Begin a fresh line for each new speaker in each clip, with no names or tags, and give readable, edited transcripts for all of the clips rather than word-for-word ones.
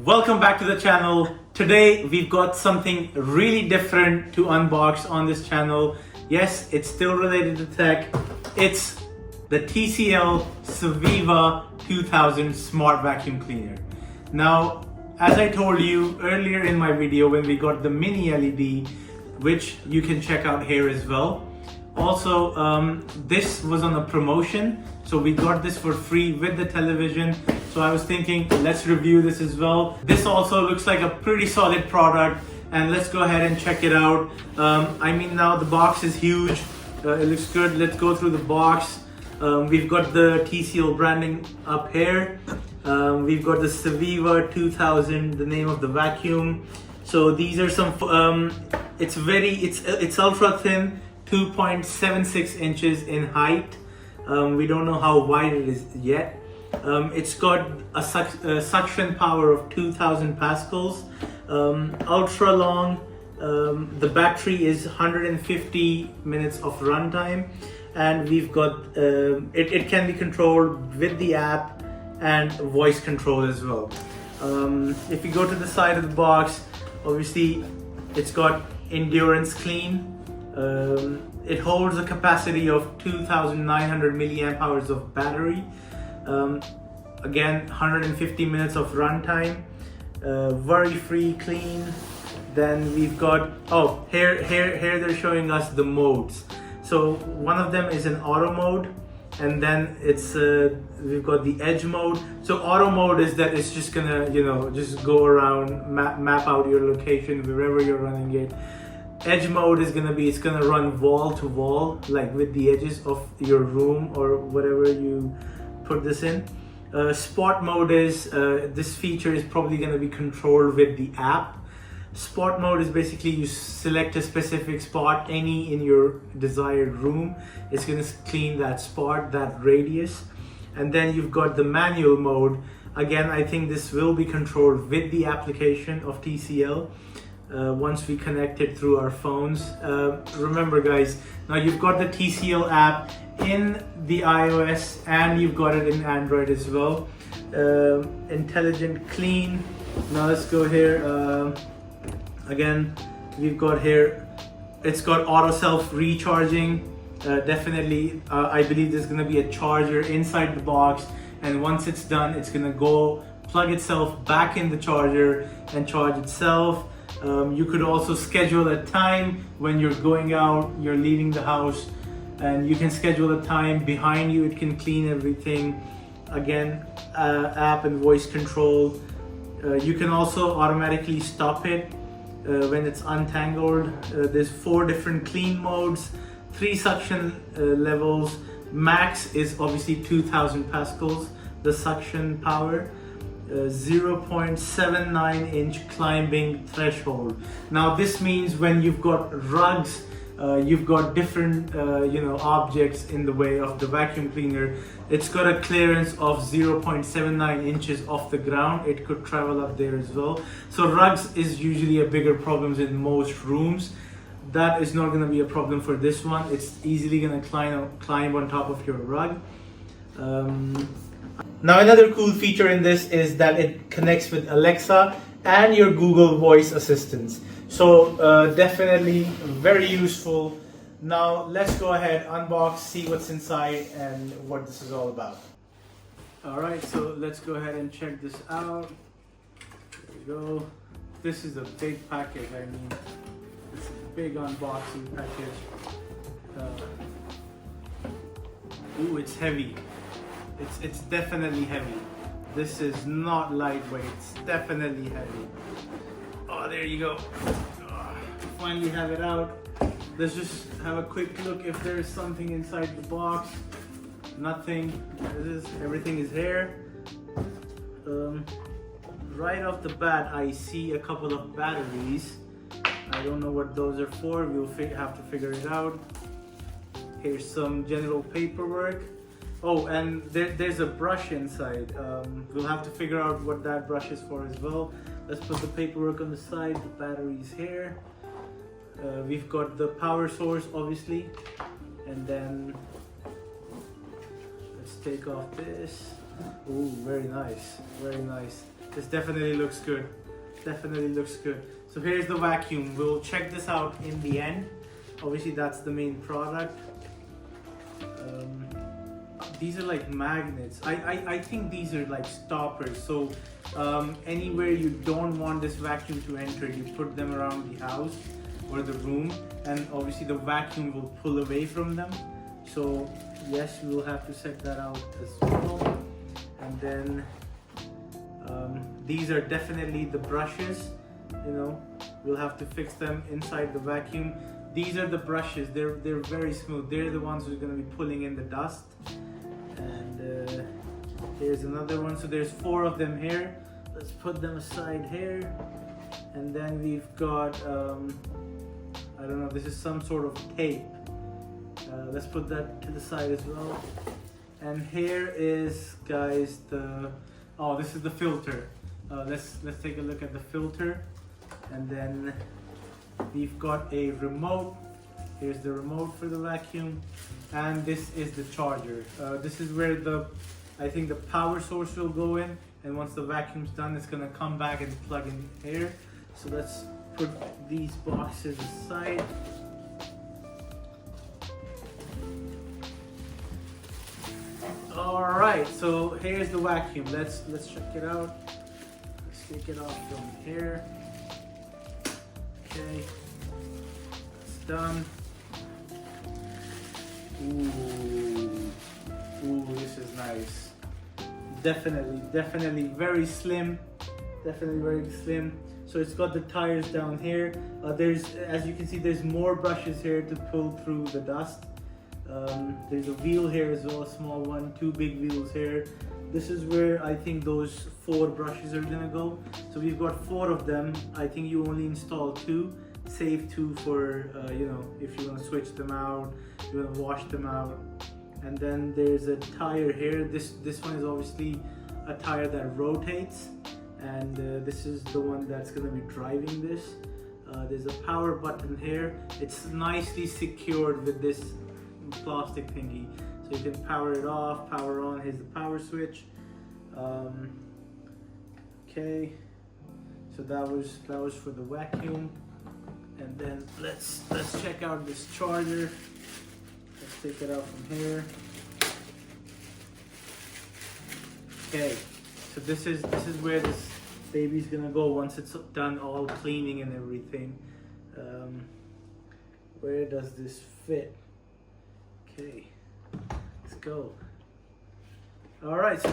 Welcome back to the channel. Today we've got something really different to unbox on this channel. Yes, it's still related to tech. It's the TCL Saveeva 2000 Smart Vacuum Cleaner. Now, as I told you earlier in my video when we got the mini LED, which you can check out here as well. Also, this was on a promotion, so we got this for free with the television. So I was thinking, let's review this as well. This also looks like a pretty solid product, and let's go ahead and check it out. Now the box is huge. It looks good. Let's go through the box. We've got the TCL branding up here. We've got the Saveeva 2000, the name of the vacuum. So these are some. It's ultra thin, 2.76 inches in height. We don't know how wide it is yet. It's got a suction power of 2000 pascals, ultra long. The battery is 150 minutes of runtime, and we've got it can be controlled with the app and voice control as well. If you go to the side of the box, obviously it's got endurance clean. It holds a capacity of 2,900 milliamp hours of battery. Again, 150 minutes of runtime, worry-free clean. Then we've got, here they're showing us the modes. So one of them is an auto mode, and then it's we've got the edge mode. So auto mode is that it's just gonna just go around, map out your location wherever you're running it. Edge mode is it's gonna run wall to wall, like with the edges of your room or whatever you put this in. Spot mode is this feature is probably gonna be controlled with the app. Spot mode is basically you select a specific spot, any in your desired room. It's gonna clean that spot, that radius. And then you've got the manual mode. Again, I think this will be controlled with the application of TCL. Once we connect it through our phones. Remember guys, now you've got the TCL app in the iOS and you've got it in Android as well. Intelligent clean. Now let's go here. Again, we've got here, it's got auto self recharging. Definitely, I believe there's gonna be a charger inside the box, and once it's done, it's gonna go plug itself back in the charger and charge itself. You could also schedule a time when you're going out, you're leaving the house, and you can schedule a time behind you. It can clean everything. Again, app and voice control. You can also automatically stop it when it's untangled. There's 4 different clean modes, 3 suction levels. Max is obviously 2000 pascals, the suction power. 0.79 inch climbing threshold. Now this means when you've got rugs, you've got different objects in the way of the vacuum cleaner, it's got a clearance of 0.79 inches off the ground. It could travel up there as well. So rugs is usually a bigger problem in most rooms. That is not going to be a problem for this one. It's easily going to climb on top of your rug. Now another cool feature in this is that it connects with Alexa and your Google voice assistants. So definitely very useful. Now let's go ahead, unbox, see what's inside and what this is all about. Alright, so let's go ahead and check this out. There we go. This is a big package. It's a big unboxing package. Ooh, it's heavy. It's definitely heavy. This is not lightweight, it's definitely heavy. Oh, there you go. Finally have it out. Let's just have a quick look if there is something inside the box. Nothing. Everything is here. Right off the bat, I see a couple of batteries. I don't know what those are for. We'll have to figure it out. Here's some general paperwork. Oh, and there's a brush inside. We'll have to figure out what that brush is for as well. Let's put the paperwork on the side. The battery's here. We've got the power source, obviously. And then let's take off this. Oh, very nice, very nice. This definitely looks good. Definitely looks good. So here's the vacuum. We'll check this out in the end. Obviously that's the main product. These are like magnets. I think these are like stoppers. So anywhere you don't want this vacuum to enter, you put them around the house or the room, and obviously the vacuum will pull away from them. So yes, we will have to set that out as well. And then these are definitely the brushes. You know, we'll have to fix them inside the vacuum. These are the brushes. They're very smooth. They're the ones who're going to be pulling in the dust. And here's another one. So there's 4 of them here. Let's put them aside here. And then we've got I don't know, this is some sort of tape. Let's put that to the side as well. And here is, guys, this is the filter. Let's take a look at the filter. And then we've got a remote. Here's the remote for the vacuum, and this is the charger. This is where I think the power source will go in, and once the vacuum's done, it's gonna come back and plug in here. So let's put these boxes aside. All right, so here's the vacuum. Let's check it out. Let's take it off from here. Okay, it's done. Ooh, this is nice. Definitely very slim. Definitely very slim. So it's got the tires down here. As you can see, there's more brushes here to pull through the dust. There's a wheel here as well, a small one, 2 big wheels here. This is where I think those 4 brushes are gonna go. So we've got 4 of them. I think you only install 2. Save 2 for you know, if you want to switch them out, you want to wash them out. And then there's a tire here. This one is obviously a tire that rotates, and this is the one that's going to be driving this. There's a power button here. It's nicely secured with this plastic thingy, so you can power it off, power on. Here's the power switch. Okay, so that was for the vacuum. And then let's check out this charger. Let's take it out from here. Okay, so this is where this baby's gonna go once it's done all cleaning and everything. Where does this fit? Okay, let's go. All right, so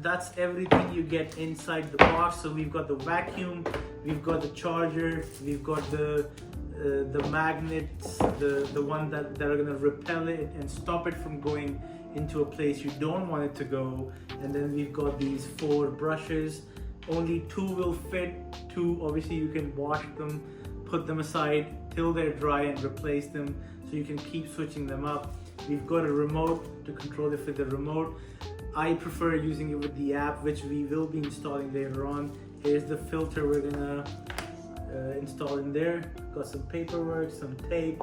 that's everything you get inside the box. So we've got the vacuum, we've got the charger, we've got the magnets, the one that are gonna repel it and stop it from going into a place you don't want it to go. And then we've got these 4 brushes. Only 2 will fit. 2, obviously you can wash them, put them aside till they're dry and replace them, so you can keep switching them up. We've got a remote to control it with the remote. I prefer using it with the app, which we will be installing later on. Here's the filter we're gonna install in there. Got some paperwork, some tape,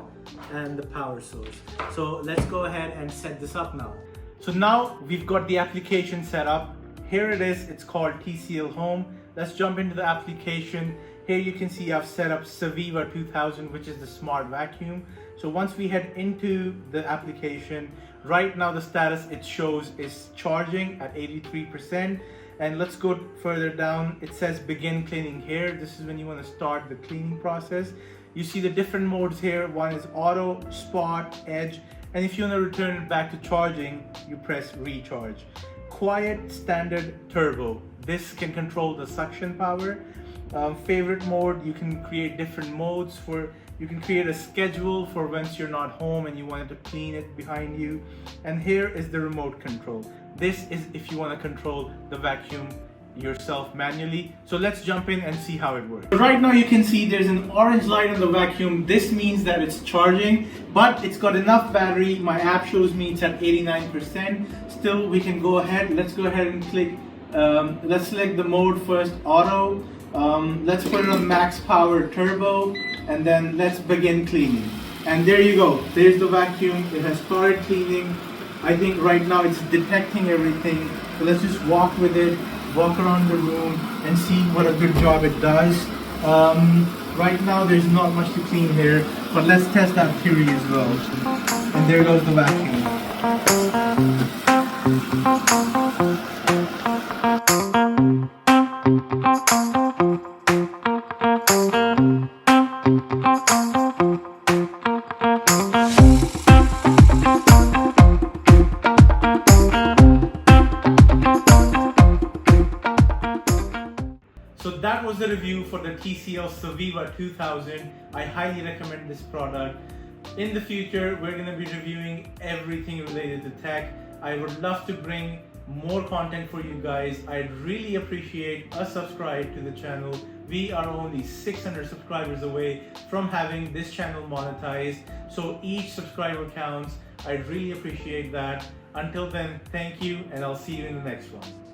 and the power source. So let's go ahead and set this up now. So now we've got the application set up. Here it is, it's called TCL Home. Let's jump into the application. Here you can see I've set up Saveeva 2000, which is the smart vacuum. So once we head into the application, right now the status it shows is charging at 83%. And let's go further down. It says begin cleaning here. This is when you want to start the cleaning process. You see the different modes here. One is auto, spot, edge. And if you want to return it back to charging, you press recharge. Quiet, standard, turbo. This can control the suction power. Favorite mode, you can create different modes for. You can create a schedule for once you're not home and you wanted to clean it behind you. And here is the remote control. This is if you want to control the vacuum yourself manually. So let's jump in and see how it works. Right now you can see there's an orange light on the vacuum. This means that it's charging, but it's got enough battery. My app shows me it's at 89%. Still, we can go ahead. Let's go ahead and click. Let's select the mode first, auto. Let's put it on max power turbo, and then let's begin cleaning. And there you go. There's the vacuum. It has started cleaning. I think right now it's detecting everything. So let's just walk with it. walk around the room and see what a good job it does. Right now there's not much to clean here, but let's test that theory as well. And there goes the vacuum. So that was the review for the TCL Saveeva 2000. I highly recommend this product. In the future, we're going to be reviewing everything related to tech. I would love to bring more content for you guys. I'd really appreciate a subscribe to the channel. We are only 600 subscribers away from having this channel monetized. So each subscriber counts. I'd really appreciate that. Until then, thank you, and I'll see you in the next one.